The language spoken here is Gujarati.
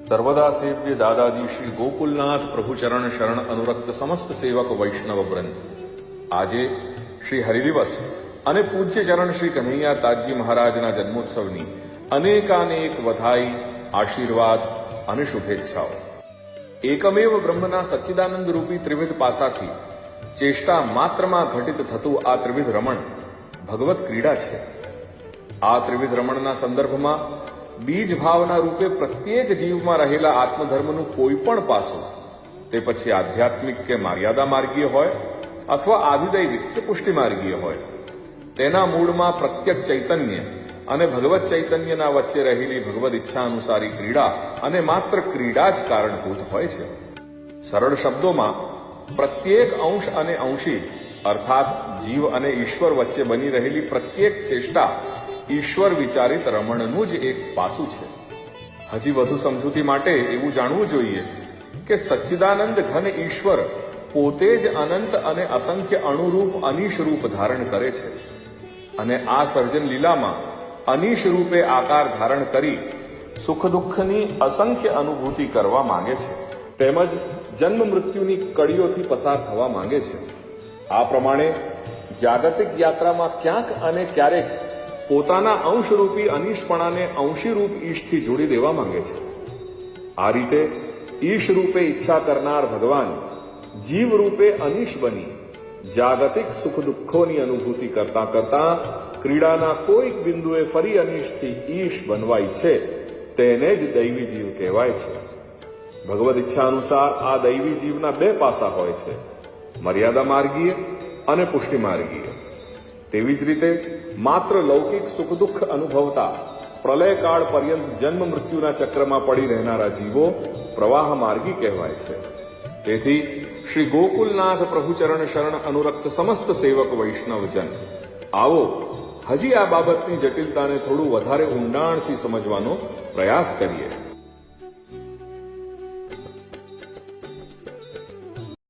सर्वदा सेव्य दादाजी श्री गोकुलनाथ प्रभु चरण शरण अनुरक्त समस्त सेवक वैष्णव वृंद આજે શ્રી હરિદિવસ અને પૂજ્ય ચરણ શ્રી કન્હૈયા તાજી મહારાજના જન્મોત્સવની અનેકાનેક વધાઈ, આશીર્વાદ અને શુભેચ્છાઓ. એકમેવ બ્રહ્મના સચ્ચિદાનંદ રૂપી ત્રિવિધ પાસાથી ચેષ્ટા માત્રમાં ઘટિત થતું આ ત્રિવિધ રમણ ભગવત ક્રીડા છે. આ ત્રિવિધ રમણના સંદર્ભમાં બીજ ભાવના રૂપે પ્રત્યેક જીવમાં રહેલા આત્મધર્મનું કોઈ પણ પાસું, તે પછી આધ્યાત્મિક કે મર્યાદા માર્ગીય હોય અથવા આધિદૈવિક કે પુષ્ટિ માર્ગીય હોય, તેના મૂળમાં પ્રત્યક ચૈતન્ય અને ભગવત ચૈતન્યના વચ્ચે રહેલી ભગવદ ઈચ્છા અનુસારી ક્રીડા અને માત્ર ક્રીડા જ કારણભૂત હોય છે. સરળ શબ્દોમાં પ્રત્યેક અંશ અને અંશી અર્થાત જીવ અને ઈશ્વર વચ્ચે બની રહેલી પ્રત્યેક ચેષ્ટા ઈશ્વર વિચારિત રમણનું જ એક પાસું છે. હજી વધુ સમજૂતી માટે એવું જાણવું જોઈએ કે સચ્ચિદાનંદ ઘન ઈશ્વર પોતે જ અનંત અને અસંખ્ય અણુરૂપ અનીશ રૂપ ધારણ કરે છે અને આ સર્જન લીલામાં અનીશ રૂપે આકાર ધારણ કરી સુખ દુઃખની અસંખ્ય અનુભૂતિ કરવા માંગે છે, તેમજ જન્મ મૃત્યુની કડીઓથી પસાર થવા માંગે છે. આ પ્રમાણે જાગતિક યાત્રામાં ક્યાંક અને ક્યારેક પોતાના અંશરૂપી અનીશપણાને અંશીરૂપ ઈશથી જોડી દેવા માંગે છે. આ રીતે ઈશ રૂપે ઈચ્છા કરનાર ભગવાન જીવ રૂપે અનીશ બની જાગતિક સુખ દુઃખોની અનુભૂતિ કરતા કરતા ક્રીડાના કોઈક બિંદુએ ફરી અનીશથી ઈશ બનવા ઈચ્છે તેને જ દૈવી જીવ કહેવાય છે. ભગવદ ઈચ્છા અનુસાર આ દૈવી જીવના બે પાસા હોય છે, મર્યાદા માર્ગીય અને પુષ્ટિ માર્ગીય. તેવી જ રીતે માત્ર લૌકિક સુખ દુઃખ અનુભવતા પ્રલયકાળ પર્યંત જન્મ મૃત્યુના ચક્રમાં પડી રહેનારા જીવો પ્રવાહ માર્ગી કહેવાય છે. તેથી શ્રી ગોકુલનાથ પ્રભુચરણ શરણ અનુરક્ત સમસ્ત સેવક વૈષ્ણવજન, આવો હજી આ બાબતની જટિલતાને થોડું વધારે ઊંડાણથી સમજવાનો પ્રયાસ કરીએ.